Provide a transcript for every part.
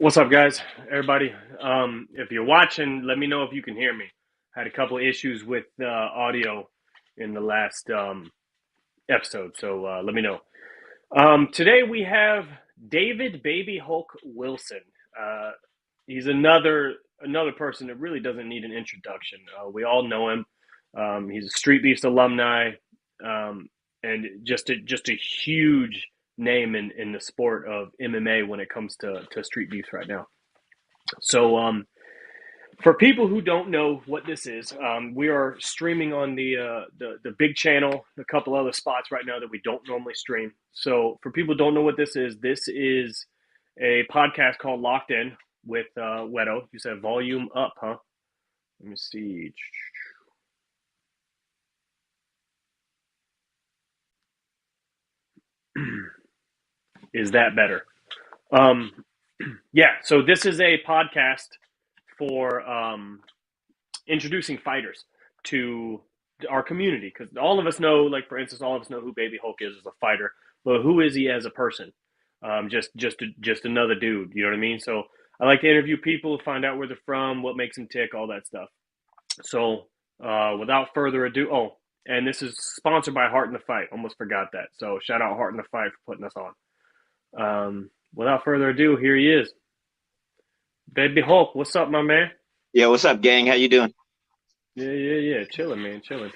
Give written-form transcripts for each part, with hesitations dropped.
What's up, guys? Everybody, if you're watching, let me know if you can hear me. Had a couple of issues with audio in the last episode, so let me know. Today we have David Baby Hulk Wilson. He's another person that really doesn't need an introduction. We all know him. He's a Streetbeefs alumni, and just a huge name in the sport of MMA when it comes to street beefs right now. So, for people who don't know what this is, we are streaming on the big channel, a couple other spots right now that we don't normally stream. So, for people who don't know what this is a podcast called Locked In with Wedo. You said volume up, huh? Let me see. Is that better? Yeah, so this is a podcast for introducing fighters to our community, because all of us know, like for instance, all of us know who Baby Hulk is as a fighter, but who is he as a person? Just another dude. You know what I mean? So I like to interview people, find out where they're from, what makes them tick, all that stuff. So without further ado, and this is sponsored by Heart in the Fight. Almost forgot that. So shout out Heart in the Fight for putting us on. Without further ado, here he is. Baby Hulk, what's up, my man? Yeah, what's up, gang? How you doing? Yeah. Chilling, man, chilling.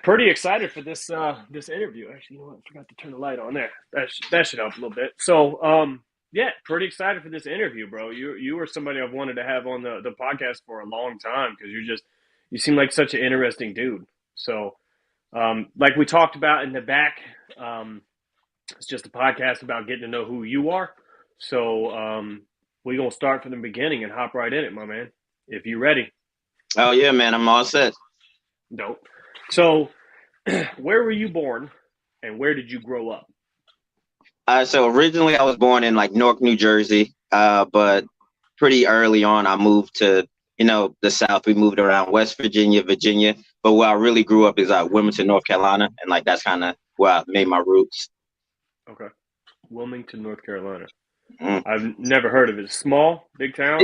Pretty excited for this interview. Actually, you know what? I forgot to turn the light on there. That should help a little bit. So, yeah, pretty excited for this interview, bro. You were somebody I've wanted to have on the podcast for a long time, because you seem like such an interesting dude. So, like we talked about in the back, it's just a podcast about getting to know who you are. So, we're gonna start from the beginning and hop right in it, my man. If you're ready. Oh yeah, man, I'm all set. Dope. So, where were you born, and where did you grow up? So originally I was born in like Newark, New Jersey, but pretty early on I moved to the South. We moved around West Virginia, Virginia, but where I really grew up is Wilmington, North Carolina, and like that's kind of where I made my roots. Okay, Wilmington, North Carolina. Mm. I've never heard of it. Small, big town.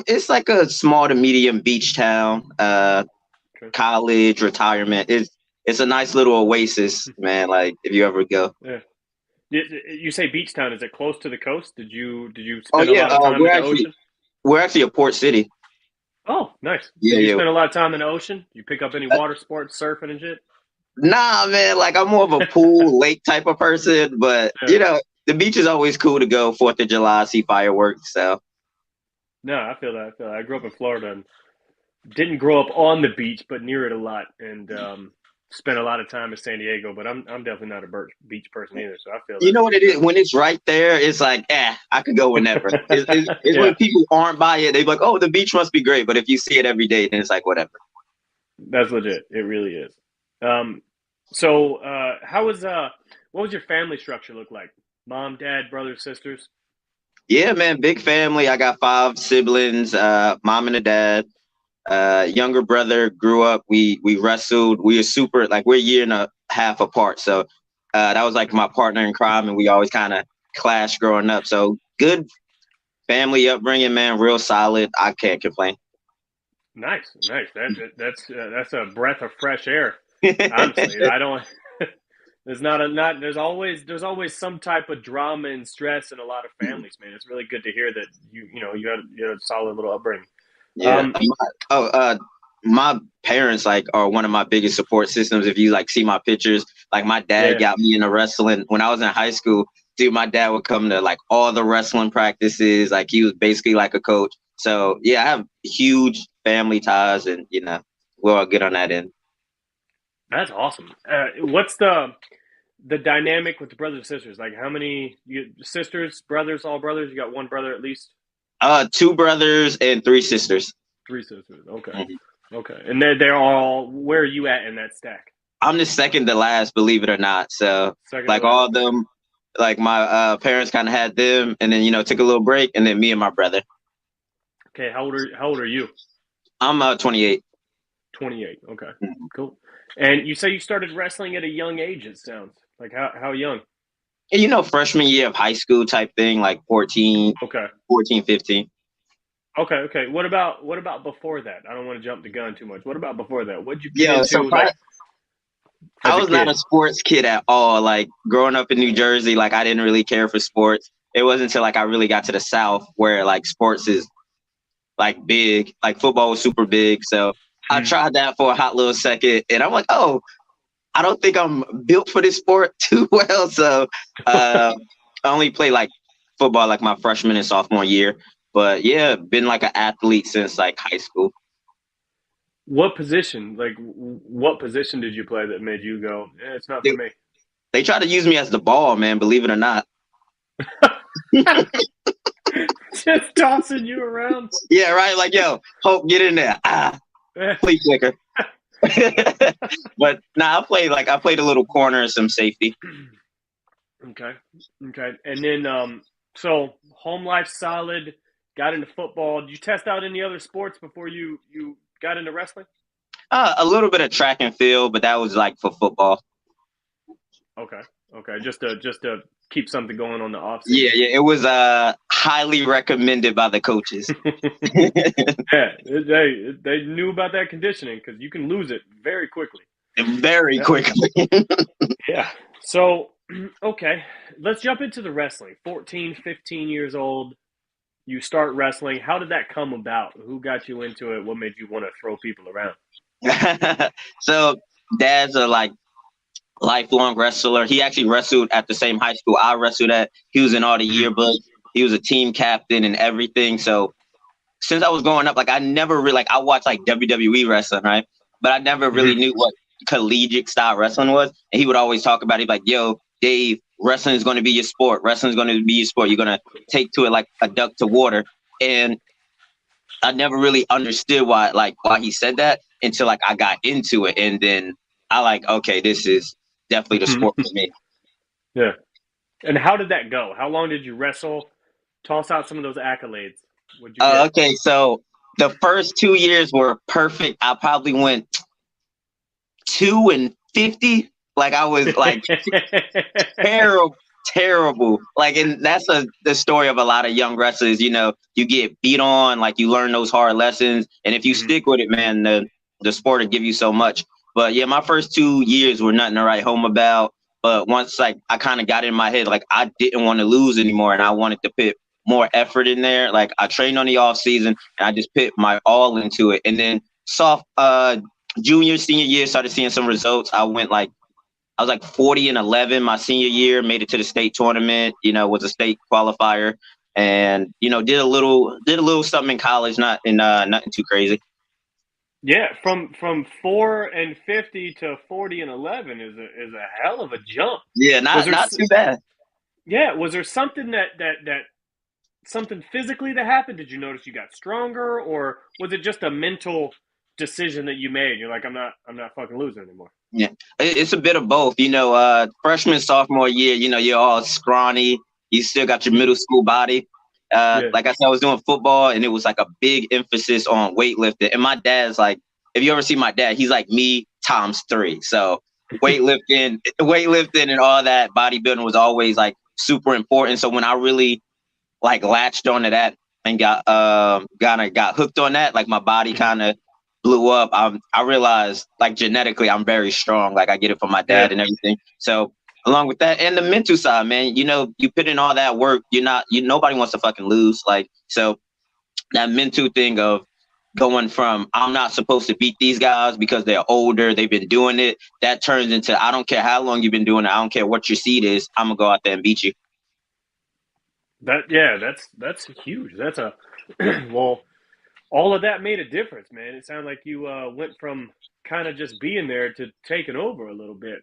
It's like a small to medium beach town. Okay. College, retirement. It's a nice little oasis, man. Like if you ever go. Yeah. You say beach town. Is it close to the coast? Did you Oh spend a yeah, lot of time we're at the actually ocean? we're actually a port city. Oh, nice. Yeah, Did you yeah. spend a lot of time in the ocean? You pick up any water sports, surfing and shit? Nah, man, like I'm more of a pool lake type of person, but Yeah. the beach is always cool to go 4th of July, see fireworks. So No, I feel that. I grew up in Florida and didn't grow up on the beach, but near it a lot, and spent a lot of time in San Diego. But I'm definitely not a beach person either, so I feel you that know for what it is? sure. When it's right there, it's like, I could go whenever. It's Yeah, when people aren't by it, they're like, oh, the beach must be great. But if you see it every day, then it's like whatever. that's legit. It really is. Um, so how was what was your family structure look like? Mom, dad, brothers, sisters. Yeah, man, big family. I got 5 siblings, mom and a dad. Younger brother grew up. We wrestled. We were super like we're a year and a half apart. So that was like my partner in crime, and we always kind of clashed growing up. So good family upbringing, man. Real solid. I can't complain. Nice. That's a breath of fresh air. Honestly, I don't. There's not a not. There's always some type of drama and stress in a lot of families, man. It's really good to hear that you had a solid little upbringing. Yeah. Um, My parents like are one of my biggest support systems. If you like see my pictures, like my dad yeah, got me into wrestling when I was in high school. Dude, my dad would come to like all the wrestling practices. Like he was basically like a coach. So yeah, I have huge family ties, and we're all good on that end. that's awesome. What's the dynamic with the brothers and sisters? Like, how many sisters, brothers, all brothers? You got one brother at least. 2 brothers and 3 sisters. Three sisters. Okay, Mhm. okay, and they're all. Where are you at in that stack? I'm the second to last, believe it or not. So Second to like last. all of Okay. them, like my parents kind of had them, and then took a little break, and then me and my brother. Okay. How old are you? I'm 28. 28. Okay. Cool. And you say you started wrestling at a young age. It sounds like how young? Freshman year of high school type thing, like Okay. 15. Okay, okay. What about before that? I don't want to jump the gun too much. What about before that? What'd you get Yeah, so into like I as a was not a kid? sports kid at all. Like growing up in New Jersey, like I didn't really care for sports. It wasn't until like I really got to the South where like sports is like big, like football was super big. So I Mm. tried that for a hot little second, and I'm like, oh, I don't think I'm built for this sport too well. So I only played like football like my freshman and sophomore year. But yeah, been like an athlete since like high school. What position? Like, what position did you play that made you go, it's not for They, me? they try to use me as the ball, man. Believe it or not. Just tossing you around. Yeah, right. Like, yo, Hope, get in there. Flea flicker. But nah, I played a little corner and some safety. Okay, okay. And then, so home life solid. Got into football. Did you test out any other sports before you got into wrestling? A little bit of track and field, but that was like for football. Okay, okay. Just to keep something going on the off Yeah, season. yeah. It was highly recommended by the coaches. Yeah, they knew about that conditioning because you can lose it very quickly. Very Yeah, quickly. yeah. So, okay, let's jump into the wrestling. 14, 15 years old, you start wrestling. How did that come about? Who got you into it? What made you want to throw people around? So dad's a like lifelong wrestler. He actually wrestled at the same high school I wrestled at. He was in all the Mhm. yearbooks. He was a team captain and everything. So since I was growing up, like I never really like I watched like WWE wrestling, right? But I never really Mhm. knew what collegiate style wrestling was. And he would always talk about it like, yo, Dave, wrestling is going to be your sport. Wrestling is going to be your sport. You're going to take to it like a duck to water. And I never really understood why he said that until like I got into it. And then I like, okay, this is definitely the sport for me. Yeah. And how did that go? How long did you wrestle? Toss out some of those accolades. What'd you get? Okay, so the first 2 years were perfect. I probably went 2-50. Like I was like terrible, terrible. Like, and that's the story of a lot of young wrestlers. You get beat on, like you learn those hard lessons, and if you Mhm. stick with it, man, the sport will give you so much. But yeah, my first 2 years were nothing to write home about. But once like I kind of got in my head, like I didn't want to lose anymore, and I wanted to put more effort in there. Like I trained on the off season, and I just put my all into it. And then soft junior senior year started seeing some results. I was like 40-11 my senior year, made it to the state tournament, was a state qualifier, and did a little something in college, not in nothing too crazy. Yeah, from 4-50 to 40-11 is a hell of a jump. Yeah, Was not there not too bad. yeah, was there something that something physically that happened? Did you notice you got stronger, or was it just a mental decision that you made? You're like, I'm not fucking losing anymore. Yeah, it's a bit of both. Freshman, sophomore year, you're all scrawny. You still got your middle school body. Yeah. Like I said, I was doing football, and it was like a big emphasis on weightlifting. And my dad's like, if you ever see my dad, he's like me times three. So weightlifting, and all that bodybuilding was always like super important. So when I really like latched onto that and got hooked on that, like my body Mhm. kind of blew up. I realized like genetically I'm very strong. Like I get it from my Yeah. dad and everything. So along with that and the mental side, man, you put in all that work. Nobody wants to fucking lose. Like so that mental thing of going from I'm not supposed to beat these guys because they're older, they've been doing it. That turns into I don't care how long you've been doing it. I don't care what your seed is. I'm gonna go out there and beat you. That's huge. That's a well, all of that made a difference, man. It sounded like you went from kind of just being there to taking over a little bit.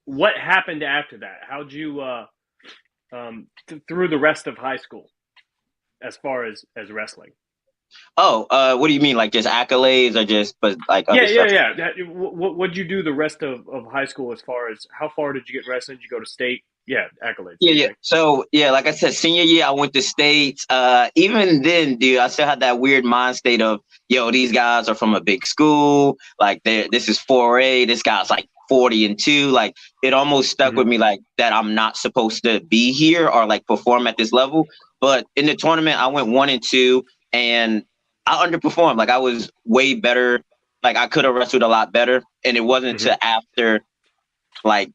What happened after that? How'd you through the rest of high school as far as wrestling? Oh, what do you mean? Like just accolades or just but like Yeah, other yeah, stuff? yeah. What'd you do the rest of high school as far as how far did you get wrestling? Did you go to state? Yeah, accolades. Yeah, yeah. Anything. So yeah, like I said, senior year I went to states. Even then, dude, I still had that weird mind state of, yo, these guys are from a big school. Like this is 4A. This guy's like 40-2. Like it almost stuck with me like that I'm not supposed to be here or like perform at this level. But in the tournament, I went 1-2 and I underperformed. Like I was way better. Like I could have wrestled a lot better. And it wasn't until after like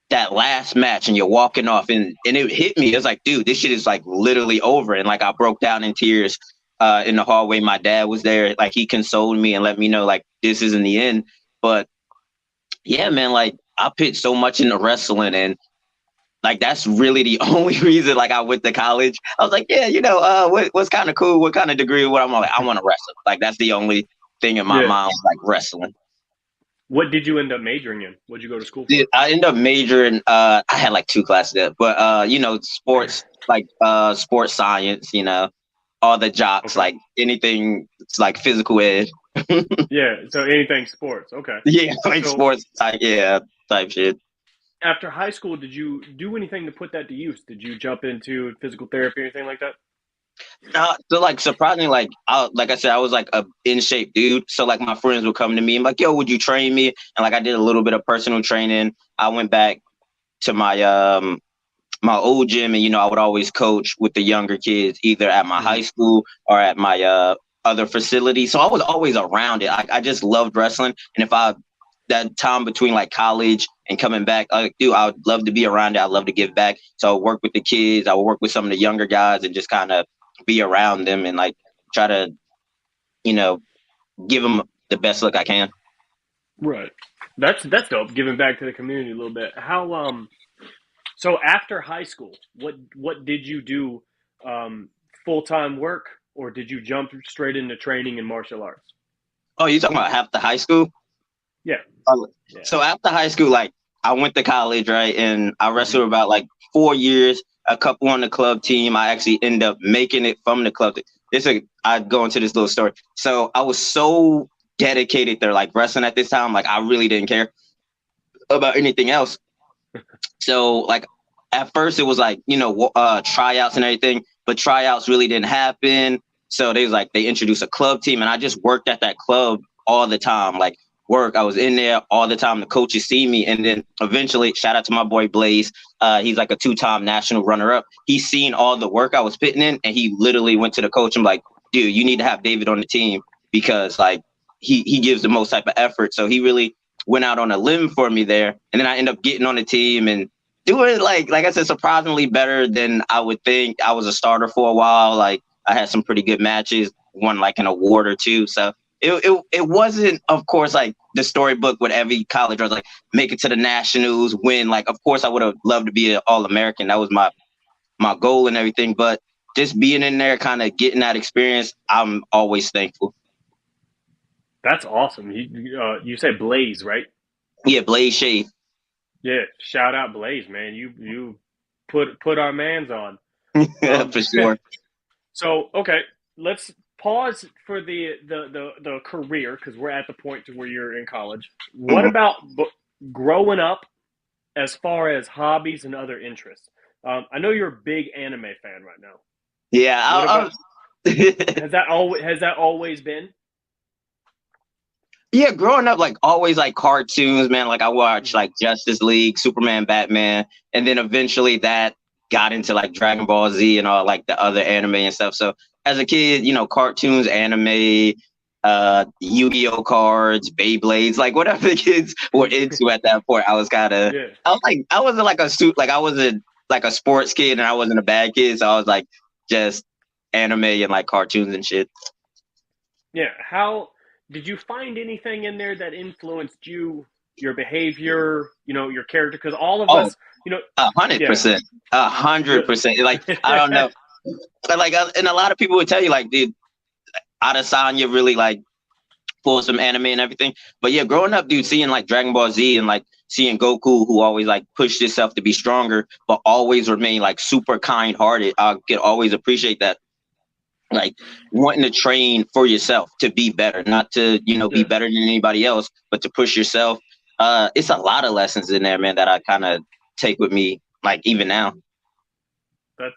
that last match and you're walking off and it hit me. It's like, dude, this shit is like literally over. And like I broke down in tears in the hallway. My dad was there. Like he consoled me and let me know like this isn't the end. But yeah, man, like I put so much into wrestling and like that's really the only reason like I went to college. I was like, yeah, what's kind of cool, what kind of degree, what I'm like, I want to wrestle. Like that's the only thing in my mind was like wrestling. What did you end up majoring in? What'd you go to school for? I ended up majoring. I had like 2 classes there, but sports, like sports science. All the jocks, like anything, it's like physical ed. Yeah, so anything sports. Okay. Yeah, like sports, type shit. After high school, did you do anything to put that to use? Did you jump into physical therapy or anything like that? So like surprisingly, like I said, I was like a in shape dude. So like my friends would come to me and like, yo, would you train me? And like I did a little bit of personal training. I went back to my my old gym and I would always coach with the younger kids either at my high school or at my other facility. So I was always around it. I just loved wrestling. And if that time between like college and coming back, I would love to be around it. I love to give back. So I would work with the kids. I would work with some of the younger guys and just kind of be around them and like try to, give them the best look I can. Right. That's dope. Giving back to the community a little bit. How so after high school, what did you do? Full-time work, or did you jump straight into training in martial arts? Oh, you talking about after high school? Yeah. So after high school, like I went to college, right? And I wrestled about like 4 years, a couple on the club team. I actually ended up making it from the club. I'd go into this little story. So I was so dedicated to like wrestling at this time. Like I really didn't care about anything else. So like at first it was like, tryouts and everything, but tryouts really didn't happen. So they introduced a club team and I just worked at that club all the time. Like I was in there all the time. The coaches see me. And then eventually, shout out to my boy Blaze. He's like a 2-time national runner-up. He's seen all the work I was putting in and he literally went to the coach and like, dude, you need to have David on the team because like he gives the most type of effort. So he really went out on a limb for me there. And then I ended up getting on the team and doing like I said, surprisingly better than I would think. I was a starter for a while. Like I had some pretty good matches, won like an award or two. So it wasn't, of course, like the storybook with every college. I was like, make it to the nationals, win. Like, of course, I would have loved to be an All-American. That was my goal and everything. But just being in there, kind of getting that experience, I'm always thankful. That's awesome. You said Blaze, right? Yeah, Blaze Shade. Yeah, shout out Blaze, man. You put our mans on. For sure. So okay, let's pause for the career because we're at the point to where you're in college. What about growing up, as far as hobbies and other interests? I know you're a big anime fan right now. Yeah, has that always been? Yeah, growing up, like always, like cartoons, man. Like I watched like Justice League, Superman, Batman, and then eventually that got into like Dragon Ball Z and all like the other anime and stuff. So as a kid, cartoons, anime, Yu-Gi-Oh cards, Beyblades, like whatever the kids were into at that point. I was kind of, I wasn't like I wasn't like a sports kid and I wasn't a bad kid. So I was like just anime and like cartoons and shit. Yeah. How did you find anything in there that influenced you, your behavior, your character? Because all of us, 100%, 100%. Like, I don't know. Like, and a lot of people would tell you, like, dude, Adesanya really like pull some anime and everything. But yeah, growing up, dude, seeing like Dragon Ball Z and like seeing Goku, who always like pushed himself to be stronger, but always remain like super kind-hearted. I could always appreciate that. Like wanting to train for yourself to be better, not to, be better than anybody else, but to push yourself. It's a lot of lessons in there, man, that I kind of take with me like even now.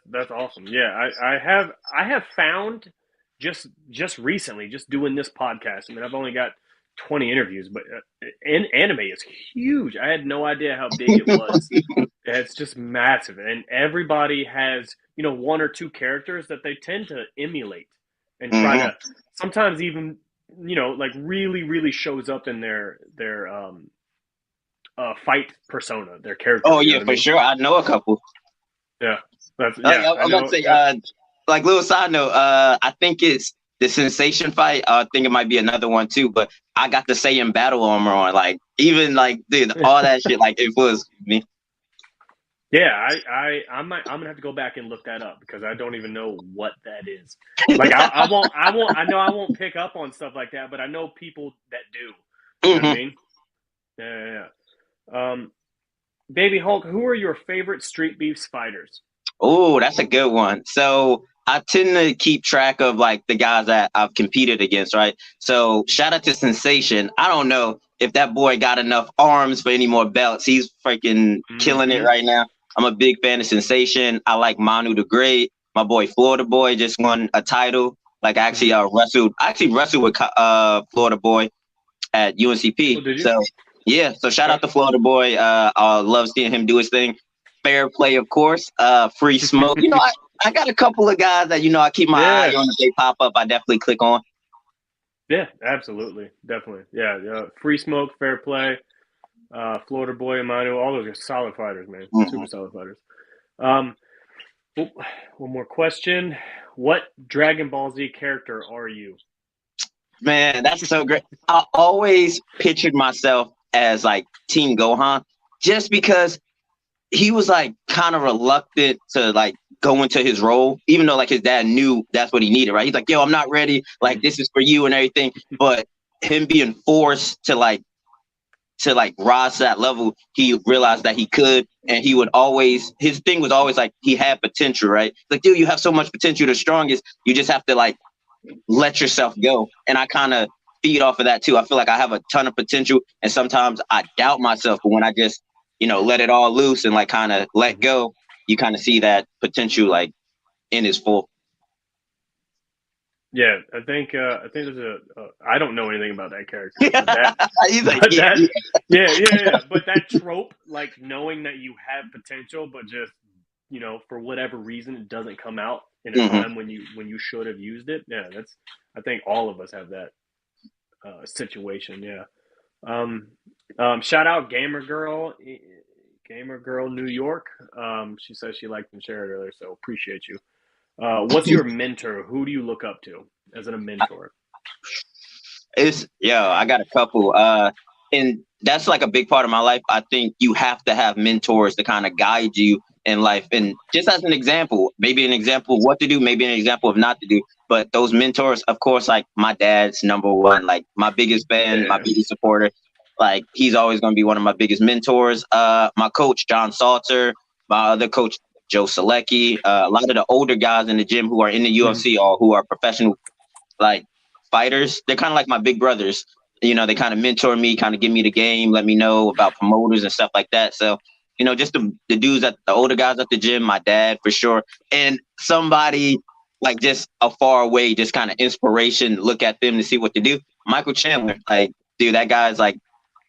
That's awesome. Yeah, I have found just recently, just doing this podcast. I mean, I've only got 20 interviews, but anime is huge. I had no idea how big it was. It's just massive, and everybody has one or two characters that they tend to emulate and try to sometimes even like really shows up in their fight persona, their character. Oh yeah, for sure. I know a couple. Yeah. I'm about to say, like little side note, I think it's the Sensation fight. I think it might be another one too, but I got the Saiyan battle armor on, like even like dude, all that shit, like it was me. Yeah, I'm gonna have to go back and look that up because I don't even know what that is. Like I know I won't pick up on stuff like that, but I know people that do. You know what I mean? Yeah. Baby Hulk, who are your favorite Streetbeefs fighters? Oh, that's a good one. So I tend to keep track of like the guys that I've competed against, right? So shout out to Sensation. I don't know if that boy got enough arms for any more belts. He's freaking killing it right now. I'm a big fan of Sensation. I like Manu the Great. My boy Florida Boy just won a title. Like I actually wrestled with Florida Boy at UNCP. Oh, did you? So yeah, so shout out to Florida Boy. I love seeing him do his thing. Fair play, of course. Free smoke. I got a couple of guys that I keep my eye on. If they pop up, I definitely click on. Yeah, absolutely, definitely. Yeah. Free smoke, fair play. Florida Boy, Manu, all those are solid fighters, man. Super solid fighters. One more question. What Dragon Ball Z character are you? Man, that's so great. I always pictured myself as like Team Gohan just because he was like kind of reluctant to like go into his role, even though like his dad knew that's what he needed, right? He's like, yo, I'm not ready. Like, this is for you and everything. But him being forced to rise to that level, he realized that he could, and he would always, his thing was always like, he had potential, right? Like, dude, you have so much potential, the strongest, you just have to like let yourself go. And I kind of feed off of that too. I feel like I have a ton of potential, and sometimes I doubt myself, but when I just let it all loose and like kind of let go, you kind of see that potential like in its full. Yeah, I think there's I don't know anything about that character. But that trope, like knowing that you have potential, but just for whatever reason it doesn't come out in a time when you should have used it. Yeah, I think all of us have that situation. Yeah. Shout out Gamer Girl New York. She says she liked and shared earlier, so appreciate you. What's your mentor? Who do you look up to as a mentor? I got a couple. And that's like a big part of my life. I think you have to have mentors to kind of guide you in life. And just as an example, maybe an example of what to do, maybe an example of not to do. But those mentors, of course, like my dad's number one, like my biggest fan, my biggest supporter. Like he's always going to be one of my biggest mentors. My coach, John Salter, my other coach, Joe Selecki, a lot of the older guys in the gym who are in the UFC or who are professional like fighters, they're kind of like my big brothers. They kind of mentor me, kind of give me the game, let me know about promoters and stuff like that. So, just the dudes the older guys at the gym, my dad for sure, and somebody like just a far away, just kind of inspiration, look at them to see what to do. Michael Chandler, like, dude, that guy's like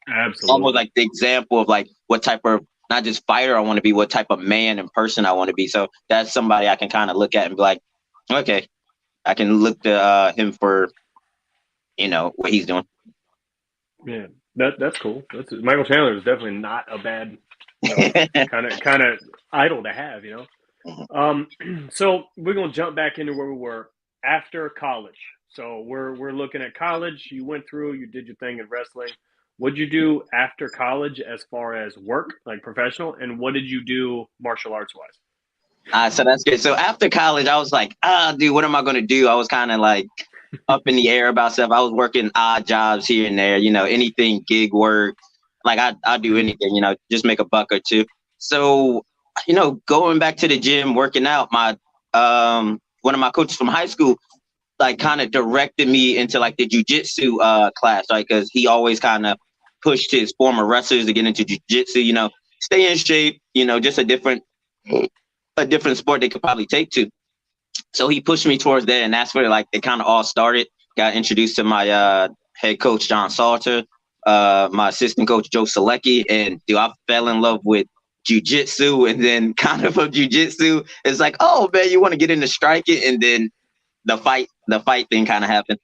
absolutely almost like the example of like what type of not just fighter I want to be, what type of man and person I want to be. So that's somebody I can kind of look at and be like, okay, I can look to him for, what he's doing. Yeah, that's cool. Michael Chandler is definitely not a bad kind of idol to have. So we're gonna jump back into where we were after college. So we're looking at college. You went through, you did your thing in wrestling. What'd you do after college as far as work, like professional, and what did you do martial arts wise? So that's good. So after college, I was like, dude, what am I going to do? I was kind of like up in the air about stuff. I was working odd jobs here and there, anything, gig work. Like I'll do anything, just make a buck or two. So, going back to the gym, working out, my one of my coaches from high school, like kind of directed me into like the jujitsu class, right? Because he always kind of pushed his former wrestlers to get into jujitsu, stay in shape, just a different sport they could probably take to. So he pushed me towards that, and that's where like it kind of all started. Got introduced to my head coach John Salter, my assistant coach Joe Selecki, and dude, I fell in love with jiu-jitsu. And then kind of from jiu-jitsu, it's like, oh man, you want to get into striking, and then the fight thing kind of happened.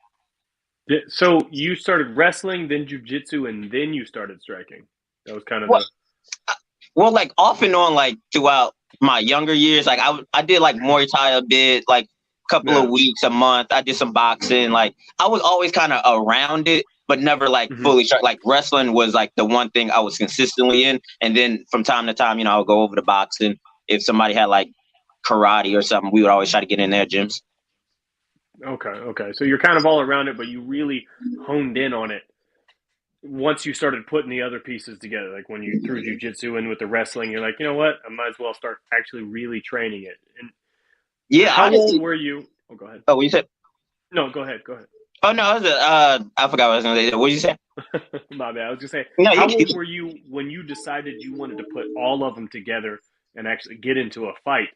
So you started wrestling, then jiu-jitsu, and then you started striking. That was kind of well, like off and on, like throughout my younger years, like I did like Muay Thai a bit, like a couple of weeks, a month. I did some boxing. Like I was always kind of around it, but never like fully start. Like wrestling was like the one thing I was consistently in. And then from time to time, I would go over to boxing. If somebody had like karate or something, we would always try to get in their gyms. Okay. So you're kind of all around it, but you really honed in on it once you started putting the other pieces together. Like when you threw jiu-jitsu in with the wrestling, you're like, you know what? I might as well start actually really training it. And yeah, how old were you? Oh, go ahead. Oh, what you said? No, go ahead. Oh no, I forgot what I was going to say. What did you say? My bad. I was just saying. No, how old were you when you decided you wanted to put all of them together and actually get into a fight?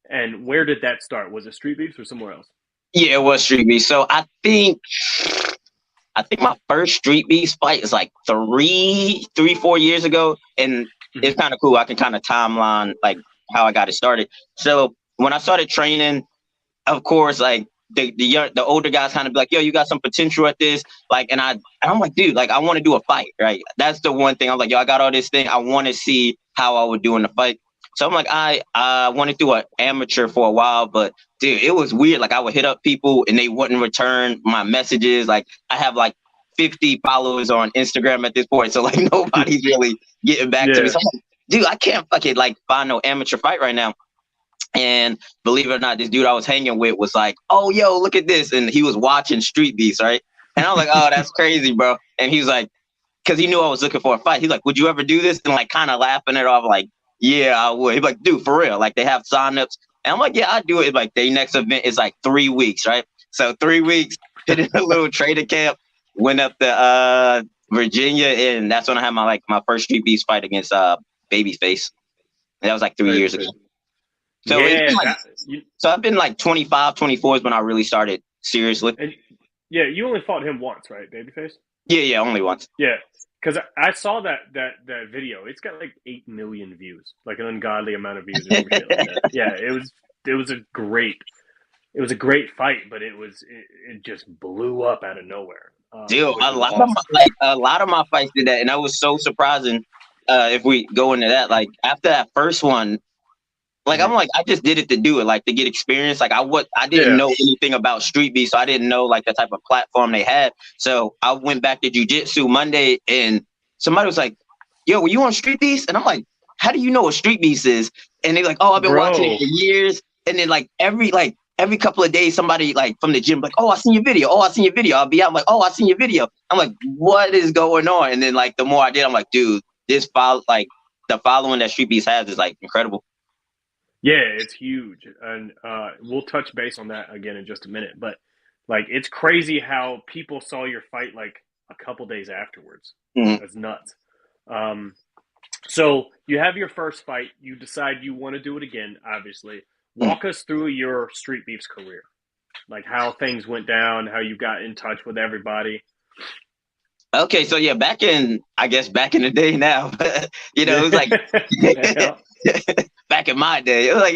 And where did that start? Was it Streetbeefs or somewhere else? Yeah, it was Streetbeefs. So I think my first Streetbeefs fight is like 4 years ago, and it's kind of cool. I can kind of timeline like how I got it started. So when I started training, of course, like the older guys kind of be like, yo, you got some potential at this. Like, and I'm like, dude, like I want to do a fight, right? That's the one thing. I'm like, yo, I got all this thing. I want to see how I would do in the fight. So I'm like, I want to do an amateur for a while, but dude, it was weird. Like I would hit up people and they wouldn't return my messages. Like I have like 50 followers on Instagram at this point. So like nobody's really getting back to me. So I'm like, dude, I can't fucking like find no amateur fight right now. And believe it or not, this dude I was hanging with was like, oh, yo, look at this. And he was watching Streetbeefs, right? And I was like, oh, that's crazy, bro. And he was like, because he knew I was looking for a fight. He's like, would you ever do this? And like kind of laughing it off like, yeah, I would. He's like, dude, for real. Like they have signups. And I'm like, yeah, I do it. Like their next event is like 3 weeks, right? So 3 weeks, hit in a little trader camp, went up to Virginia, and that's when I had my first Streetbeefs fight against Babyface. And that was like 3 years ago. So so I've been like 25, 24 is when I really started seriously. And, yeah, you only fought him once, right, Babyface? Yeah, only once. Yeah, because I saw that video. It's got like 8 million views, like an ungodly amount of views. Like that. Yeah, it was a great fight, but it just blew up out of nowhere. Dude, a lot of my fights did that, and that was so surprising. If we go into that, like after that first one. Like I'm like I just did it to do it, like to get experience. Like I didn't know anything about Streetbeefs, so I didn't know like the type of platform they had. So I went back to jiu-jitsu Monday, and somebody was like, "Yo, were you on Streetbeefs?" And I'm like, "How do you know what Streetbeefs is?" And they're like, "Oh, I've been watching it for years." And then like every couple of days, somebody like from the gym like, "Oh, I seen your video. Oh, I seen your video." I'll be out I'm like, "Oh, I seen your video." I'm like, "What is going on?" And then like the more I did, I'm like, "Dude, the following that Streetbeefs has is like incredible." Yeah, it's huge, and we'll touch base on that again in just a minute. But like, it's crazy how people saw your fight like a couple days afterwards. That's nuts. So you have your first fight. You decide you want to do it again. Obviously, walk us through your Streetbeefs career, like how things went down, how you got in touch with everybody. Okay, so yeah, back in the day now, it was like back in my day, it was like,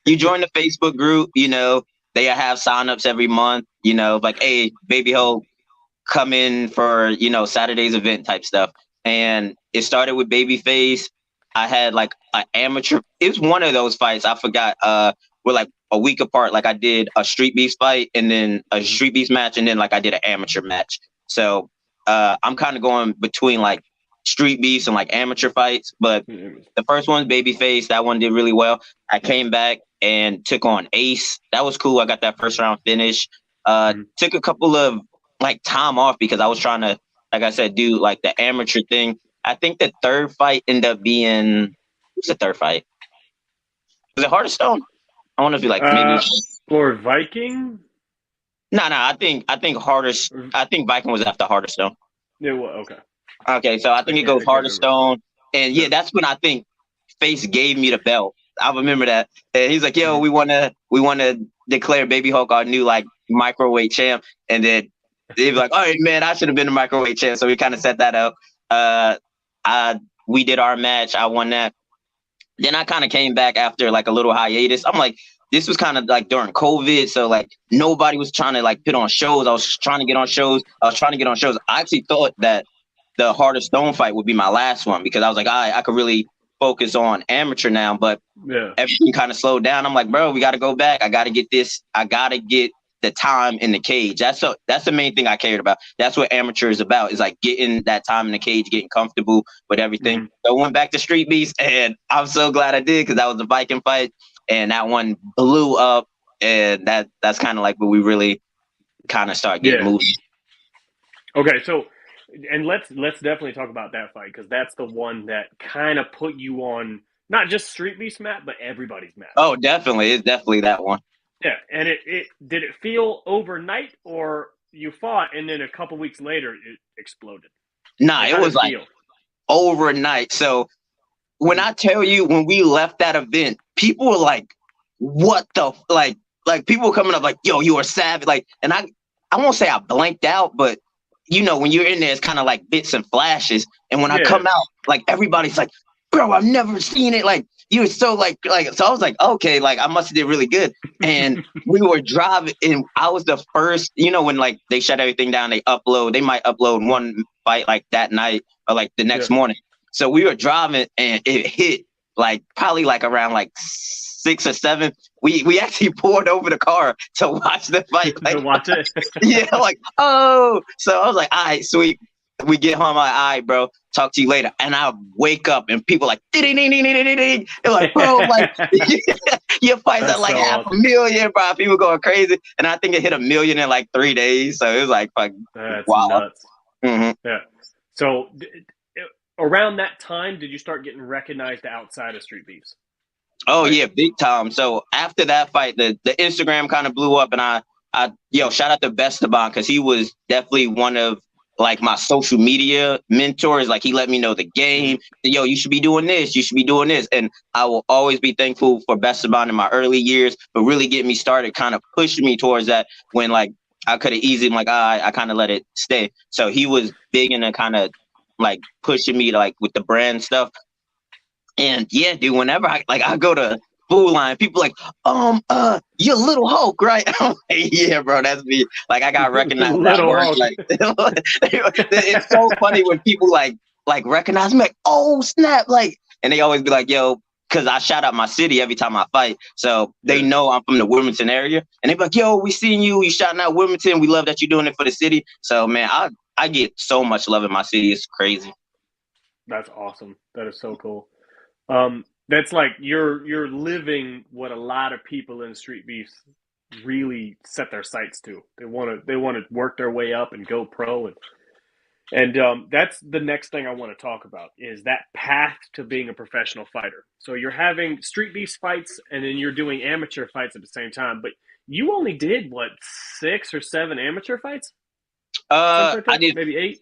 you join the Facebook group, they have signups every month, like, hey, baby ho, come in for, Saturday's event type stuff. And it started with Babyface. I had like an amateur. It was one of those fights. I forgot. We're like a week apart. Like I did a Streetbeefs fight and then a Streetbeefs match. And then like I did an amateur match. So I'm kind of going between like Streetbeefs and like amateur fights, but the first one's Babyface. That one did really well. I came back and took on Ace. That was cool. I got that first round finish. Took a couple of like time off because I was trying to, like I said, do like the amateur thing. I think the third fight ended up being, who's the third fight? Was it Heart of Stone? I wonder if you like maybe or Viking. No, I think Viking was after Heart of Stone. Yeah, well, okay. Okay, so I think it goes Heart of Stone, and yeah, that's when I think Scarface gave me the belt. I remember that. And he's like, yo, we wanna declare Baby Hulk our new like microweight champ. And then they be like, all right, man, I should have been the microweight champ. So we kind of set that up. We did our match. I won that. Then I kind of came back after like a little hiatus. I'm like, this was kind of like during COVID. So like nobody was trying to like put on shows. I was trying to get on shows. I actually thought that the Heart of Stone fight would be my last one because I was like, I could really focus on amateur now, but everything kind of slowed down. I'm like, bro, we got to go back. I got to get this. I got to get the time in the cage. That's the main thing I cared about. That's what amateur is about, is like getting that time in the cage, getting comfortable with everything. So I went back to Streetbeefs, and I'm so glad I did because that was the Viking fight, and that one blew up, and that's kind of like where we really kind of start getting moving. Okay, so and let's definitely talk about that fight because that's the one that kind of put you on not just Streetbeefs map, but everybody's map. Oh, definitely, it's definitely that one. Yeah, and it did it feel overnight, or you fought and then a couple weeks later it exploded? Nah, it was like overnight. So when I tell you, when we left that event, people were like, "What the like?" People were coming up like, "Yo, you are savage!" Like, and I won't say I blanked out, but you know, when you're in there, it's kind of like bits and flashes. And when I come out, like everybody's like, "Bro, I've never seen it!" Like. You were so like so I was like, okay, like I must have did really good. And we were driving and I was the first, you know, when like they shut everything down, they might upload one fight like that night or like the next morning. So we were driving and it hit like probably like around like 6 or 7. We actually pulled over the car to watch the fight. Like, to watch it. Yeah, like, oh. So I was like, all right, sweet. We get home, I'm like, all right, bro, talk to you later. And I wake up and people like, ding, ding, ding, ding, ding, ding. They're like, bro, like, your fight's at like so $500,000, bro. People going crazy. And I think it hit $1 million in like 3 days. So it was like, that's wow. Nuts. Yeah. So around that time, did you start getting recognized outside of Streetbeefs? Oh, yeah, big time. So after that fight, the Instagram kind of blew up. And I shout out to Bestaban because he was definitely one of like my social media mentors. Like he let me know the game. Yo, you should be doing this. You should be doing this. And I will always be thankful for Bestaban in my early years, but really getting me started, kind of pushing me towards that when like I could have easily like, I kind of let it stay. So he was big into kind of like pushing me like with the brand stuff. And yeah, dude, whenever I go to Food Line, people like, you're Little Hulk, right? I'm like, yeah, bro, that's me. Like, I got recognized. Little Hulk. Like, it's so funny when people like recognize me, like, oh snap, like, and they always be like, yo, because I shout out my city every time I fight, so they know I'm from the Wilmington area, and they be like, yo, we seen you shouting out Wilmington. We love that you're doing it for the city. So man, I get so much love in my city. It's crazy. That's awesome. That is so cool. That's like you're living what a lot of people in Streetbeefs really set their sights to. They want to work their way up and go pro, and that's the next thing I want to talk about is that path to being a professional fighter. So you're having Streetbeefs fights, and then you're doing amateur fights at the same time. But you only did what 6 or 7 amateur fights? I did maybe 8.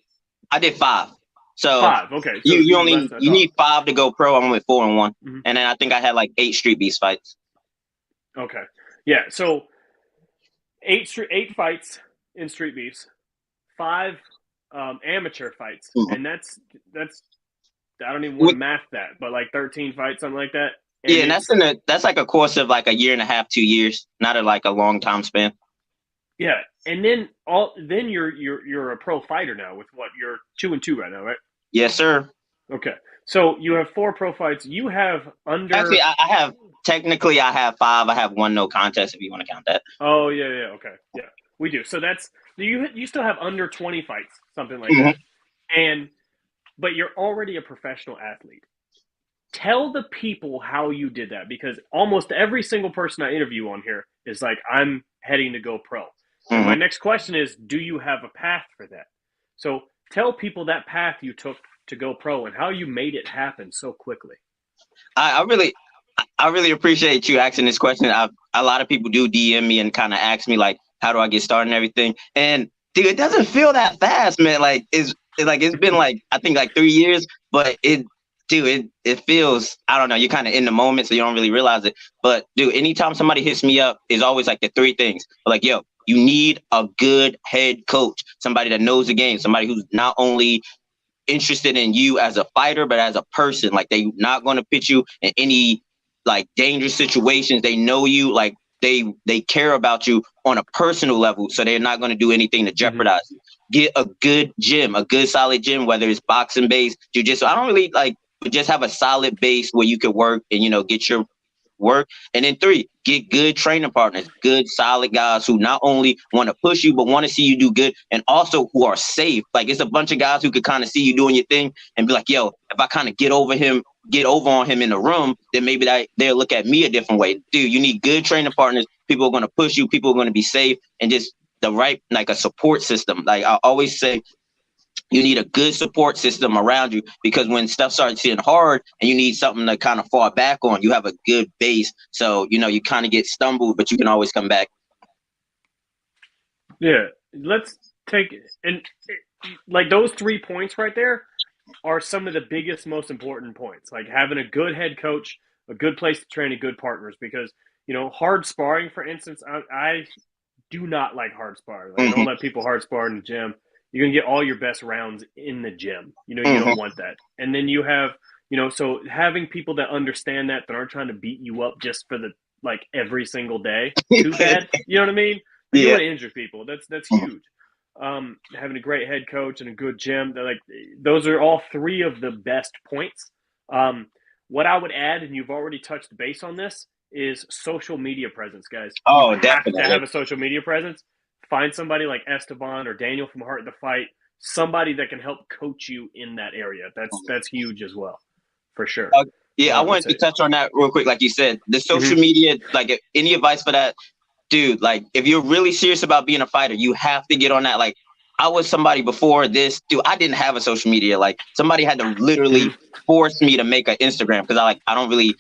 I did 5. So 5, okay. So you need 5 to go pro. I'm with 4 and 1, and then I think I had like 8 Streetbeefs fights. Okay, yeah. So 8 fights in Streetbeefs, 5 amateur fights, and that's I don't even want to math that, but like 13 fights, something like that. And yeah, and that's like a course of like a year and a half, 2 years, not like a long time span. Yeah, and then you're a pro fighter now with what? You're 2-2 right now, right? Yes, sir. Okay, so you have 4 pro fights. You have under. Actually, I have 5. I have 1 no contest if you want to count that. Oh yeah, okay, yeah, we do. So that's you still have under 20 fights, something like that, but you're already a professional athlete. Tell the people how you did that, because almost every single person I interview on here is like, I'm heading to go pro. And my next question is, do you have a path for that? So tell people that path you took to go pro and how you made it happen so quickly. I really appreciate you asking this question. A lot of people do DM me and kind of ask me like, how do I get started and everything? And dude, it doesn't feel that fast, man. Like it's been like, I think like 3 years, but dude, it feels, I don't know, you're kind of in the moment, so you don't really realize it. But dude, anytime somebody hits me up, is always like the three things. Like, yo, you need a good head coach, somebody that knows the game, somebody who's not only interested in you as a fighter, but as a person. Like, they not going to put you in any like dangerous situations. They know you, like they care about you on a personal level, so they're not going to do anything to jeopardize you. Get a good gym, a good solid gym, whether it's boxing base, jiu-jitsu. I don't really like, but just have a solid base where you can work and, you know, get your work. And then three, get good training partners, good solid guys who not only want to push you but want to see you do good, and also who are safe. Like, it's a bunch of guys who could kind of see you doing your thing and be like, yo, if I kind of get over on him in the room, then maybe they'll look at me a different way. Dude, you need good training partners. People are going to push you, people are going to be safe, and just the right, like, a support system. Like I always say, you need a good support system around you, because when stuff starts getting hard and you need something to kind of fall back on, you have a good base. So, you know, you kind of get stumbled, but you can always come back. Yeah, let's take and like those 3 points right there are some of the biggest, most important points. Like having a good head coach, a good place to train, and good partners. Because, you know, hard sparring, for instance, I do not like hard sparring. Like, I don't let people hard spar in the gym. You're going to get all your best rounds in the gym. You know, you don't want that. And then you have, you know, so having people that understand that aren't trying to beat you up just for the, like, every single day, too bad. You know what I mean? Like, you want to injure people. That's huge. Having a great head coach and a good gym, like, those are all 3 of the best points. What I would add, and you've already touched base on this, is social media presence, guys. Oh, you definitely. have to have a social media presence. Find somebody like Esteban or Daniel from Heart of the Fight, somebody that can help coach you in that area. That's huge as well, for sure. I wanted to touch on that real quick. Like you said, the social media, like, any advice for that? Dude, like, if you're really serious about being a fighter, you have to get on that. Like, I was somebody before this, dude, I didn't have a social media. Like, somebody had to literally force me to make an Instagram, because I don't really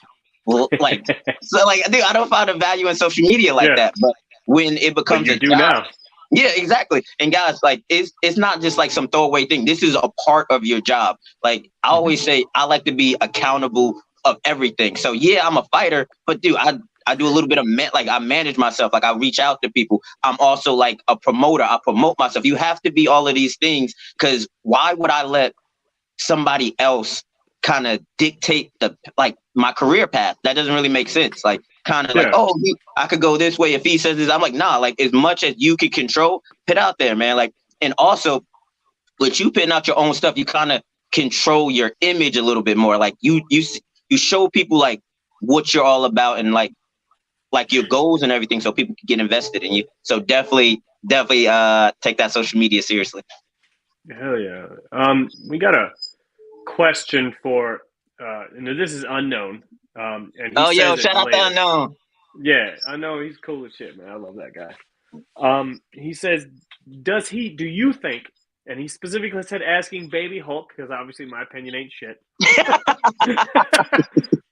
like, so, like, dude, I don't find a value in social media like that. But when it becomes a job, now. Yeah, exactly. And guys, like, it's not just like some throwaway thing. This is a part of your job. Like, I always say, I like to be accountable of everything. So yeah, I'm a fighter, but dude, I do a little bit of I manage myself. Like, I reach out to people. I'm also like a promoter. I promote myself. You have to be all of these things, because why would I let somebody else kind of dictate my career path? That doesn't really make sense. Like, kind of like, oh, I could go this way if he says this. I'm like, nah, like, as much as you can control, put out there, man. Like, and also with you putting out your own stuff, you kind of control your image a little bit more. Like, you show people like what you're all about, and like your goals and everything, so people can get invested in you. So definitely take that social media seriously. Hell yeah. We got a question for and this is unknown. And he says shout out to Unknown. Yeah, I know, he's cool as shit, man. I love that guy. He says, do you think, and he specifically said asking Baby Hulk, because obviously my opinion ain't shit.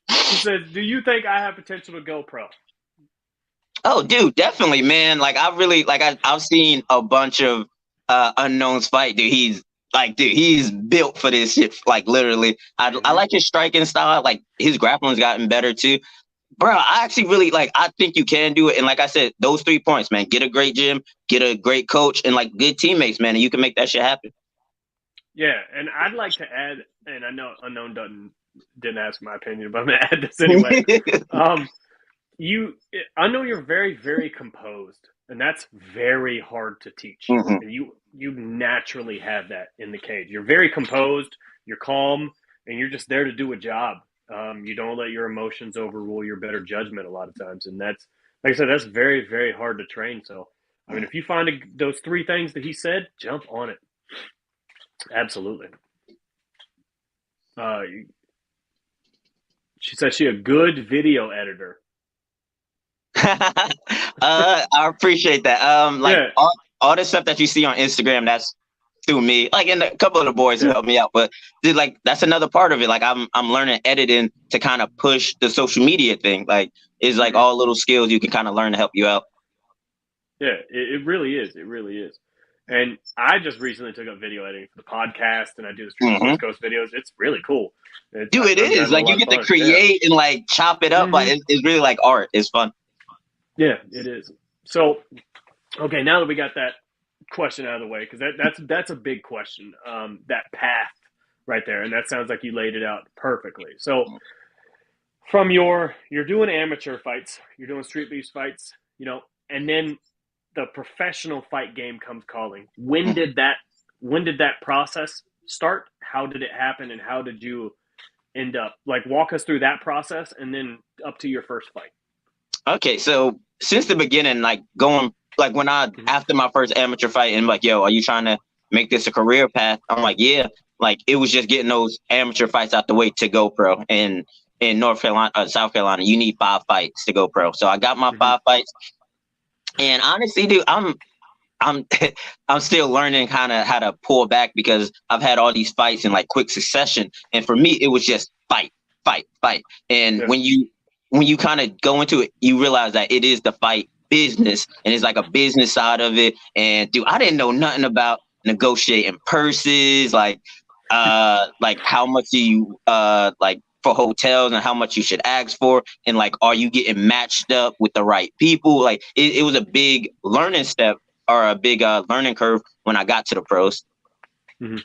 He says, do you think I have potential to go pro? Oh, dude, definitely, man. Like, I really, like, I've seen a bunch of Unknown's fight, dude. He's built for this shit. Like, literally, I like his striking style. Like, his grappling's gotten better too. Bro, I actually really, like, I think you can do it. And like I said, those 3 points, man: get a great gym, get a great coach, and like good teammates, man, and you can make that shit happen. Yeah, and I'd like to add, and I know Unknown didn't ask my opinion, but I'm gonna add this anyway. I know you're very, very composed, and that's very hard to teach. And you naturally have that in the cage. You're very composed, you're calm, and you're just there to do a job. You don't let your emotions overrule your better judgment a lot of times, and that's, like I said, that's very, very hard to train. So, I mean, if you find those 3 things that he said, jump on it. Absolutely. She says she's a good video editor. I appreciate that. All the stuff that you see on Instagram, that's through me. Like, and a couple of the boys who help me out, but dude, like, that's another part of it. Like, I'm learning editing to kind of push the social media thing. Like, it's like all little skills you can kind of learn to help you out. Yeah, it really is. It really is. And I just recently took up video editing for the podcast, and I do the Streetbeefs Mm-hmm. West Coast videos. It's really cool. Dude, it I'm is having a like you lot of get to fun. Yeah. create and like chop it up. Like Hmm. it's really like art. It's fun. Yeah, it is. So, okay, now that we got that question out of the way, because that's a big question. That path right there, and that sounds like you laid it out perfectly. So, from you're doing amateur fights, you're doing Streetbeefs fights, and then the professional fight game comes calling. When did that process start? How did it happen, and how did you end up? Like, walk us through that process, and then up to your first fight. Okay, so since the beginning, like going like when I Mm-hmm. after my first amateur fight and like, yo, are you trying to make this a career path? I'm like, yeah. Like it was just getting those amateur fights out the way to go pro. And in North Carolina, South Carolina, you need 5 fights to go pro. So I got my Mm-hmm. 5 fights. And honestly, dude, I'm I'm still learning kind of how to pull back because I've had all these fights in like quick succession. And for me, it was just fight, fight, fight. And Yeah. when you kind of go into it, you realize that it is the fight business and it's like a business side of it. And dude, I didn't know nothing about negotiating purses, like how much do you like for hotels and how much you should ask for, and like are you getting matched up with the right people? Like it was a big learning step or a big learning curve when I got to the pros. Mm-hmm.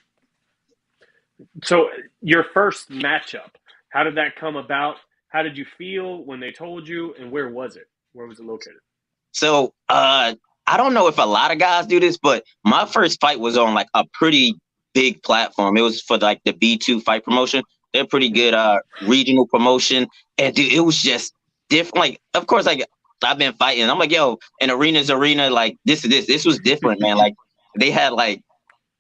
So, your first matchup, how did that come about? How did you feel when they told you, and where was it? Where was it located? So I don't know if a lot of guys do this, but my first fight was on like a pretty big platform. It was for like the B2 fight promotion. They're pretty good regional promotion. And dude, it was just different. Like, of course, like I've been fighting. I'm like, yo, an arena's arena, like this was different, man. Like they had like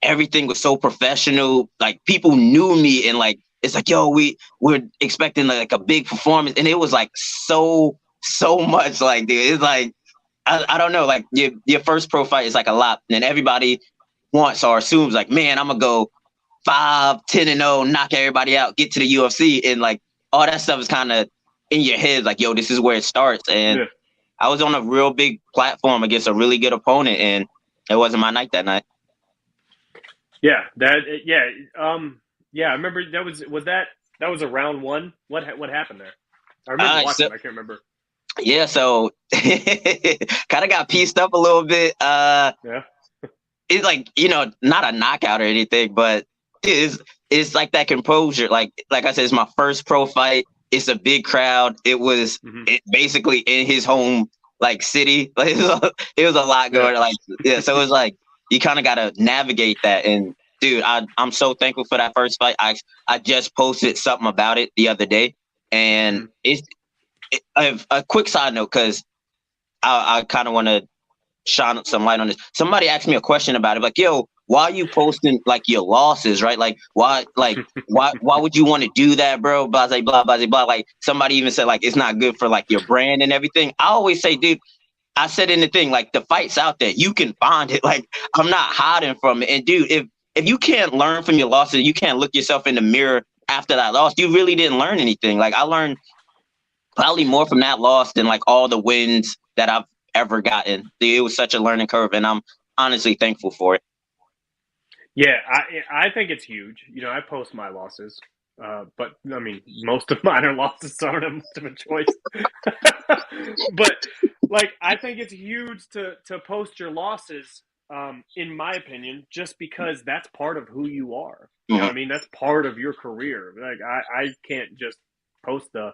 everything was so professional. Like people knew me and like it's like, yo, we're expecting like a big performance. And it was like so much like dude. It's like I don't know, like your first pro fight is like a lot, and everybody wants or assumes like, man, I'm gonna go 5-10-0, knock everybody out, get to the UFC, and like all that stuff is kind of in your head, like, yo, this is where it starts. And Yeah. I was on a real big platform against a really good opponent, and it wasn't my night that night. Yeah. Yeah. I remember that was a round one. What happened there? I remember watching. I can't remember. Yeah, so kind of got pieced up a little bit. Yeah. It's like, not a knockout or anything, but it's like that composure. Like I said, it's my first pro fight. It's a big crowd. It was basically in his home like city. Like it was a lot going. Like so it was like you kind of got to navigate that. And dude, I'm so thankful for that first fight. I just posted something about it the other day, and it's a quick side note because I kind of want to shine some light on this. Somebody asked me a question about it, like, yo, why are you posting like your losses, right? Like, why would you want to do that, bro? Blah, blah, blah, blah, blah. Like, somebody even said, like, it's not good for like your brand and everything. I always say, dude, I said in the thing, like, the fight's out there. You can find it. Like, I'm not hiding from it. And dude, if you can't learn from your losses, you can't look yourself in the mirror after that loss, you really didn't learn anything. Like, I learned probably more from that loss than like all the wins that I've ever gotten. It was such a learning curve, and I'm honestly thankful for it. Yeah, I think it's huge. I post my losses, but I mean, most of mine are losses, so I don't have much of a choice. But like, I think it's huge to post your losses. In my opinion, just because that's part of who you are. You know what I mean? That's part of your career. Like, I can't just post the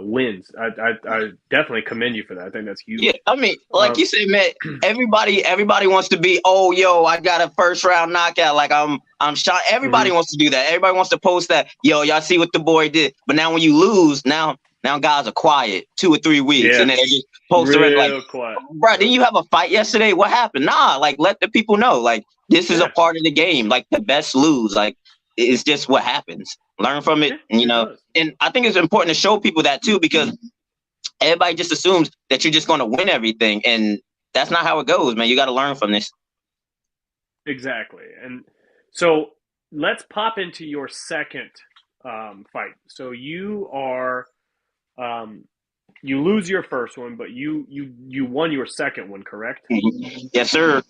wins. I definitely commend you for that. I think that's huge. Yeah, I mean, like you said, man, everybody wants to be, oh, yo, I got a first round knockout. Like I'm shot. Everybody wants to do that. Everybody wants to post that. Yo, y'all see what the boy did. But now when you lose, now guys are quiet 2 or 3 weeks, and then they just post it like, quiet. Bro, didn't you have a fight yesterday? What happened? Nah, like let the people know. Like this is a part of the game. Like the best lose. Like it's just what happens. Learn from it, and I think it's important to show people that too, because everybody just assumes that you're just going to win everything, and that's not how it goes, man. You got to learn from this. Exactly. And so let's pop into your second fight. So you are you lose your first one, but you won your second one, correct? Yes, sir.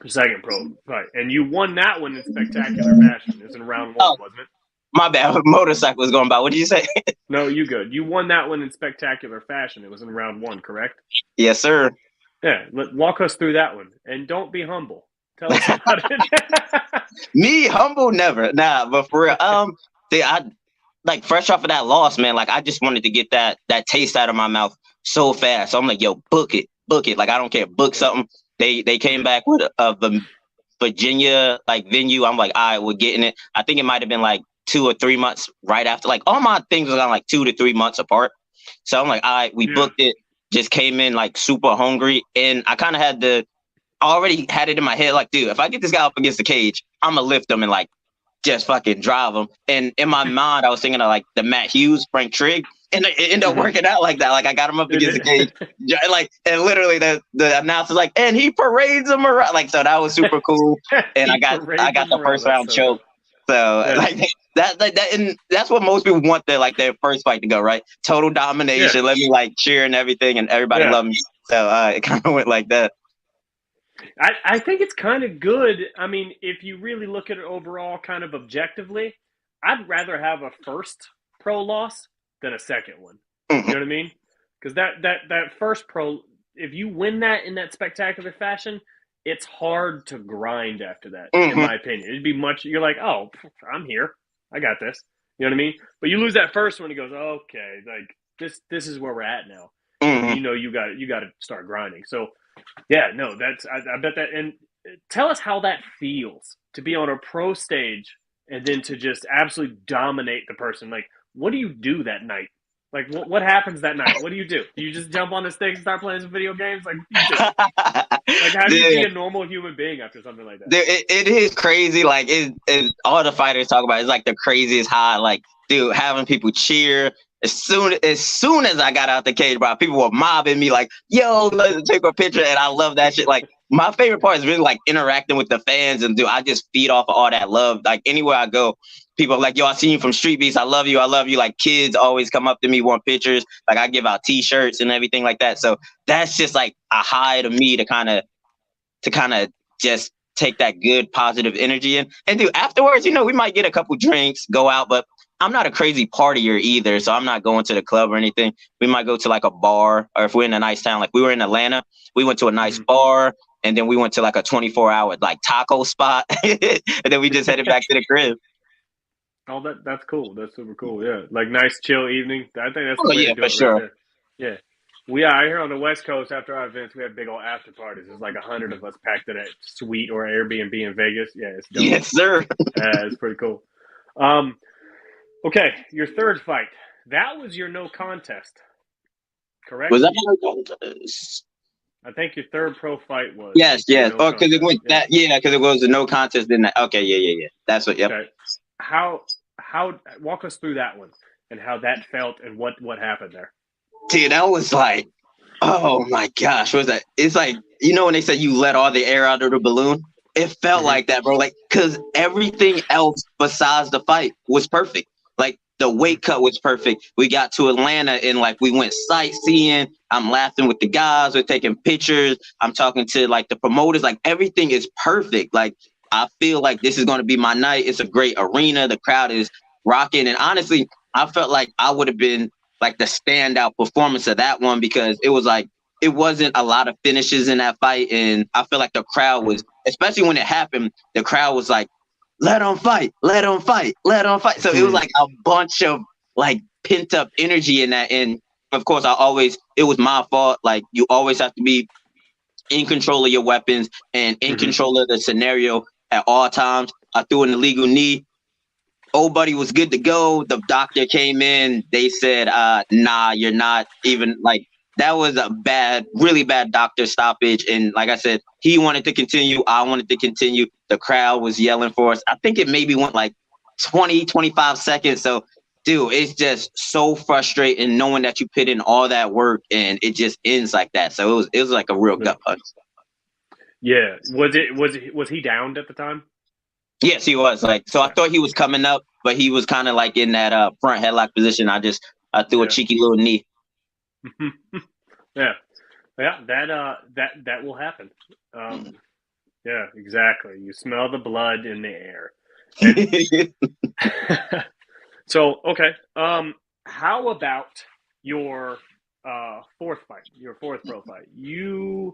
Second pro fight, and you won that one in spectacular fashion. It was in round one, Oh, wasn't it? my bad. Motorcycle was going by. What did you say? No, you good. You won that one in spectacular fashion. It was in round one, correct? Yes, sir. Yeah. Walk us through that one, and don't be humble. Tell us about it. Me humble never. Nah, but for real, see, I like fresh off of that loss, man. Like I just wanted to get that taste out of my mouth so fast. So I'm like, yo, book it, book it. Like I don't care, book Yeah. something. They came back with a Virginia like venue. I'm like, all right, we're getting it. I think it might have been like 2 or 3 months right after. Like all my things was on like 2 to 3 months apart. So I'm like, all right, we Yeah. booked it. Just came in like super hungry, and I kind of had the already had it in my head like, dude, if I get this guy up against the cage, I'm gonna lift him and like just fucking drive him. And in my mind, I was thinking of like the Matt Hughes, Frank Trigg, and it ended up working out like that. Like I got him up against the cage, like, and literally the announcer's like, and he parades him around. Like, so that was super cool. And I got the first round choke. So yeah. like that, and that's what most people want their first fight to go, right? Total domination. Yeah. Let me like cheer and everything, and everybody Yeah. love me. So it kind of went like that. I think it's kind of good. I mean, if you really look at it overall, kind of objectively, I'd rather have a first pro loss than a second one. You know what I mean? Because that first pro, if you win that in that spectacular fashion, it's hard to grind after that. In Mm-hmm. my opinion, it'd be much. You're like, oh, I'm here. I got this. You know what I mean? But you lose that first one, it goes, okay, like this is where we're at now, and Mm-hmm. you know you got to start grinding. So yeah, no, that's I bet that. And tell us how that feels to be on a pro stage and then to just absolutely dominate the person. Like, what do you do that night? Like, what happens that night? What do you do? Do you just jump on the stage and start playing some video games? Like, what do you do? Like, how do you be Dude, a normal human being after something like that? dude, it is crazy. Like all the fighters talk about. It's like the craziest high. Like, dude, having people cheer. As soon as I got out the cage, bro, people were mobbing me like, "Yo, let's take a picture." And I love that shit. Like, my favorite part is really like interacting with the fans, and dude, I just feed off of all that love. Like anywhere I go, people are like, "Yo, I seen you from Streetbeefs. I love you. I love you." Like kids always come up to me, want pictures. Like I give out T-shirts and everything like that. So that's just like a high to me to kind of just take that good positive energy in. And dude, afterwards, we might get a couple drinks, go out, but I'm not a crazy partier either. So I'm not going to the club or anything. We might go to like a bar, or if we're in a nice town, like we were in Atlanta, we went to a nice bar, and then we went to like a 24-hour like taco spot. And then we just headed back to the crib. Oh, that's cool. That's super cool. Yeah, like nice chill evening. I think that's the Oh way to yeah, do for it right sure. there. Yeah. We are here on the West Coast after our events. We have big old after parties. There's like 100 of us packed in a suite or Airbnb in Vegas. Yeah, it's dope. Yes, sir. It's pretty cool. Um, okay, your third fight. That was your no contest, Was correct? that? I think your third pro fight was Yes, your yes. no Oh, because it contest. went Yeah. that. Yeah, because it was a no contest. Then that. Okay, yeah. That's what. Yep. Okay. How walk us through that one and how that felt and what happened there. Dude, that was like, oh my gosh, what was that? It's like, when they say you let all the air out of the balloon, it felt Mm-hmm. like that, bro. Like, because everything else besides the fight was perfect. Like, the weight cut was perfect. We got to Atlanta and like we went sightseeing. I'm laughing with the guys. We're taking pictures. I'm talking to like the promoters. Like, everything is perfect. Like, I feel like this is going to be my night. It's a great arena. The crowd is rocking. And honestly, I felt like I would have been like the standout performance of that one because it was like it wasn't a lot of finishes in that fight, and I feel like the crowd was, especially when it happened, the crowd was like, "Let them fight, let them fight, let them fight." So it was Mm-hmm. like a bunch of like pent up energy in that, and of course, it was my fault. Like you always have to be in control of your weapons and in Mm-hmm. control of the scenario at all times. I threw an illegal knee. Old buddy was good to go. The doctor came in. They said, nah, you're not even like that was a really bad doctor stoppage. And like I said, he wanted to continue. I wanted to continue. The crowd was yelling for us. I think it maybe went like 20, 25 seconds. So, dude, it's just so frustrating knowing that you put in all that work and it just ends like that. So it was like a real gut punch. Yeah. Was he downed at the time? Yes, he was. Like, so I Yeah. thought he was coming up, but he was kind of like in that front headlock position. I threw a Yeah. cheeky little knee. Yeah. Yeah. That will happen. Um, Yeah, exactly. You smell the blood in the air. And so, okay. How about your fourth fight, your fourth pro fight? You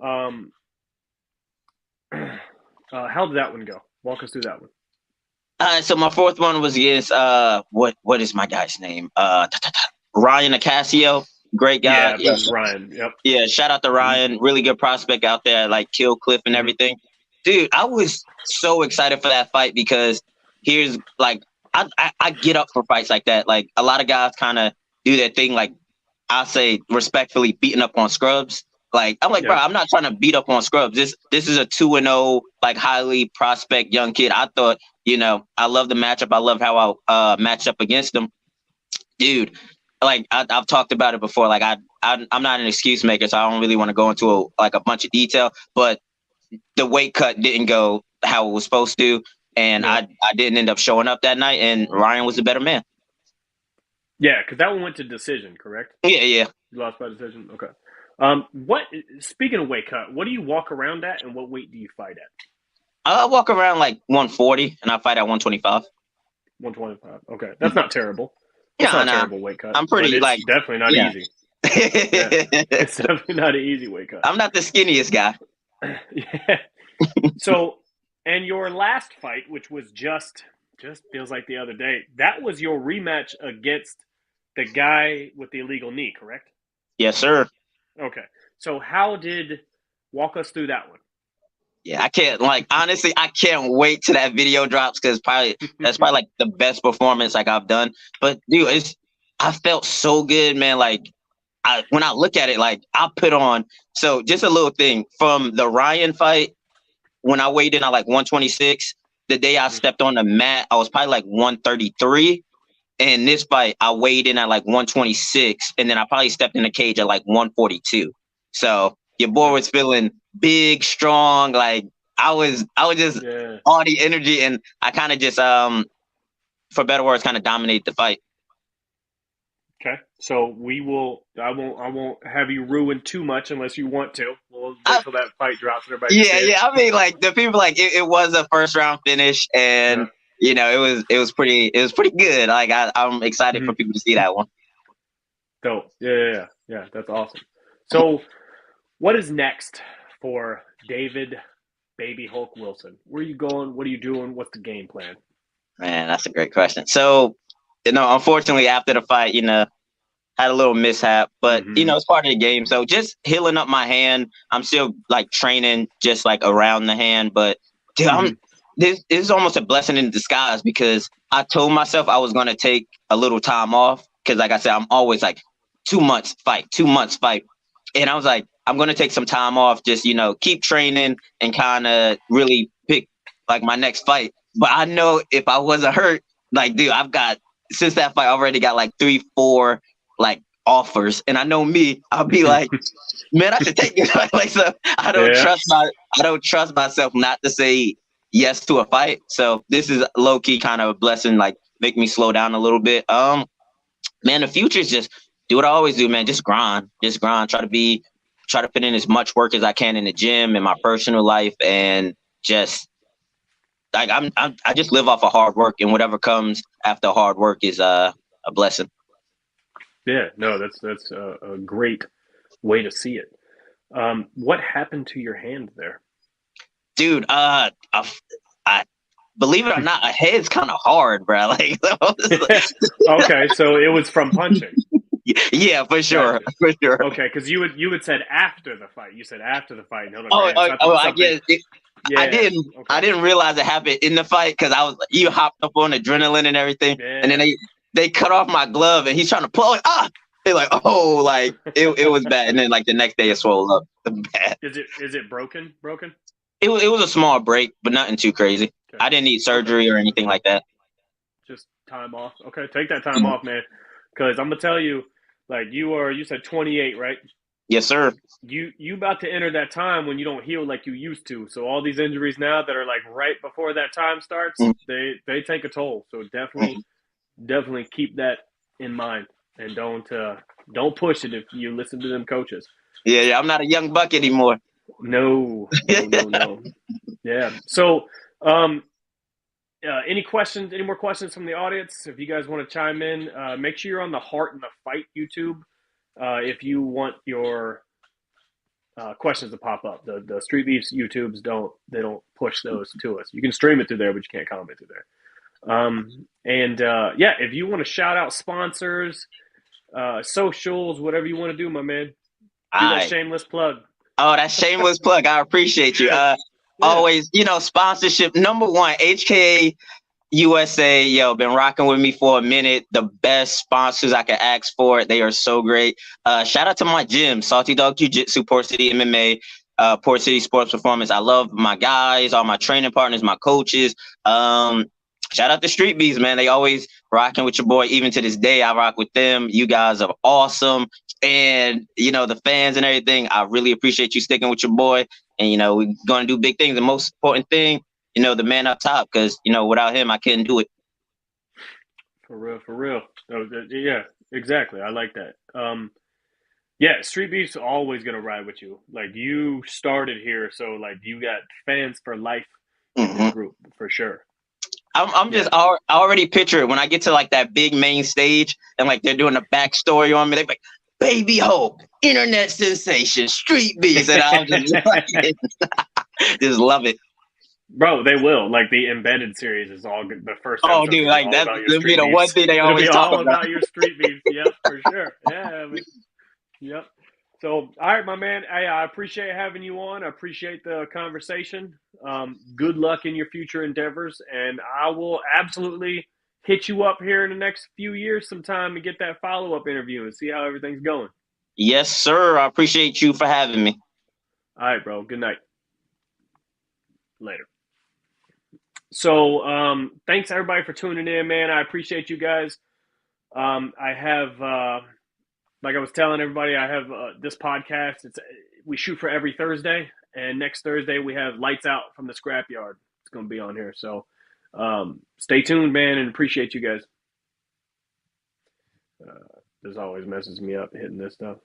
um how did that one go? Walk us through that one. So my fourth one was against what is my guy's name? Ryan Acasio, great guy. Yeah, Yeah, versus Ryan. Yep. yeah. Shout out to Mm-hmm. Ryan, really good prospect out there, like Kill Cliff and Mm-hmm. everything. Dude, I was so excited for that fight because here's like I get up for fights like that. Like a lot of guys kind of do their thing, like I say respectfully, beating up on scrubs. Like I'm like, bro, Yep. I'm not trying to beat up on scrubs. This is a 2-0, like highly prospect young kid. I thought, I love the matchup. I love how I matched up against him, dude. Like I've talked about it before. Like I'm not an excuse maker, so I don't really want to go into a bunch of detail. But the weight cut didn't go how it was supposed to, and Yep. I didn't end up showing up that night. And Ryan was a better man. Yeah, because that one went to decision, correct? Yeah, yeah. You lost by decision. Okay. What? Speaking of weight cut, what do you walk around at, and what weight do you fight at? I walk around like 140, and I fight at 125. 125. Okay, that's not terrible. That's Yeah, not a nah. terrible weight cut, I'm but pretty it's like definitely not yeah. easy. Yeah, it's definitely not an easy weight cut. I'm not the skinniest guy. Yeah. So, and your last fight, which was just feels like the other day, that was your rematch against the guy with the illegal knee, correct? Yes, sir. Okay. So, how did walk us through that one? Yeah, I can't honestly, I can't wait till that video drops because that's probably like the best performance like I've done. But dude, I felt so good, man. Like when I look at it, like I put on. So just a little thing from the Ryan fight when I weighed in at like 126. The day I stepped on the mat, I was probably like 133. And this fight, I weighed in at like 126, and then I probably stepped in the cage at like 142. So your boy was feeling big, strong. Like I was just all the energy, and I kind of just, for better words, kind of dominate the fight. Okay, so I won't have you ruin too much unless you want to. We'll wait till that fight drops and everybody can see it. Yeah. I mean, like the people, like it was a first round finish, and it was pretty good. Like I'm excited for people to see that one. So yeah, that's awesome. So what is next for David Baby Hulk Wilson? Where are you going? What are you doing? What's the game plan? Man, that's a great question. So, unfortunately, after the fight, had a little mishap, but it's part of the game. So just healing up my hand. I'm still like training just like around the hand, but dude, this is almost a blessing in disguise because I told myself I was gonna take a little time off because, like I said, I'm always like 2 months fight, 2 months fight, and I was like, I'm gonna take some time off, just keep training and kind of really pick like my next fight. But I know if I wasn't hurt, like, dude, I've got since that fight, I already got like 3-4 like offers, and I know me, I'll be like, man, I should take it. Like, so I don't trust myself not to say yes to a fight. So this is low key kind of a blessing, like make me slow down a little bit. Man, the future is just do what I always do, man. Just grind, try to put in as much work as I can in the gym, in my personal life, and just like I just live off of hard work, and whatever comes after hard work is a blessing. Yeah, no, that's a great way to see it. What happened to your hand there? Dude, I believe it or not, a head's kind of hard, bro. Like, okay, so it was from punching. Yeah, for sure, Gotcha. for sure. Okay, because you had said after the fight. You said after the fight. No, I guess I didn't realize it happened in the fight because you hopped up on adrenaline and everything, and then they cut off my glove, and he's trying to pull it. They're like, oh, like it was bad, and then like the next day it swelled up. Bad. Is it broken? Broken? It was a small break, but nothing too crazy. Okay. I didn't need surgery or anything like that. Just time off. Okay, take that time off, man. Because I'm gonna tell you, like you said 28, right? Yes, sir. You about to enter that time when you don't heal like you used to. So all these injuries now that are like right before that time starts, they take a toll. So definitely keep that in mind and don't push it if you listen to them coaches. Yeah, I'm not a young buck anymore. No, no, no, no. Yeah. So, um, any questions? Any more questions from the audience? If you guys want to chime in, make sure you're on the Heart and the Fight YouTube. If you want your questions to pop up, the Street Beefs YouTubes don't push those to us. You can stream it through there, but you can't comment through there. Yeah, if you want to shout out sponsors, socials, whatever you want to do, my man, do that I shameless plug. Oh, that shameless plug. I appreciate you. Yeah, yeah. Always, sponsorship number one, HKA USA, been rocking with me for a minute. The best sponsors I could ask for. They are so great. Shout out to my gym, Salty Dog Jiu-Jitsu, Port City MMA, Port City Sports Performance. I love my guys, all my training partners, my coaches. Shout out to Streetbeefs, man. They always rocking with your boy. Even to this day, I rock with them. You guys are awesome. And, the fans and everything, I really appreciate you sticking with your boy. And, we're going to do big things. The most important thing, the man up top, because, without him, I couldn't do it. For real, for real. Oh, yeah, exactly. I like that. Yeah, Street Beef's always gonna ride with you. Like you started here, so like you got fans for life in this Mm-hmm. group for sure. I'm Yeah. just I already picture it when I get to like that big main stage and like they're doing a backstory on me. They're like, Baby Hope, internet sensation, Street Beefs, and I'll just just love it. Bro, they will. Like the embedded series is all good. The first Oh, episode's dude, gonna be like all that about your will be Street the one Beefs. thing they It'll be always talk all about. about your Street Beefs. Yep, for sure. Yeah, man. Yep. So, all right, my man. I appreciate having you on. I appreciate the conversation. Good luck in your future endeavors, and I will absolutely hit you up here in the next few years sometime to get that follow-up interview and see how everything's going. Yes, sir. I appreciate you for having me. All right, bro. Good night. Later. So, thanks everybody for tuning in, man. I appreciate you guys. I have, like I was telling everybody, I have this podcast. We shoot for every Thursday, and next Thursday we have Lights Out from the Scrapyard. It's going to be on here. So, stay tuned, man, and appreciate you guys. This always messes me up hitting this stuff.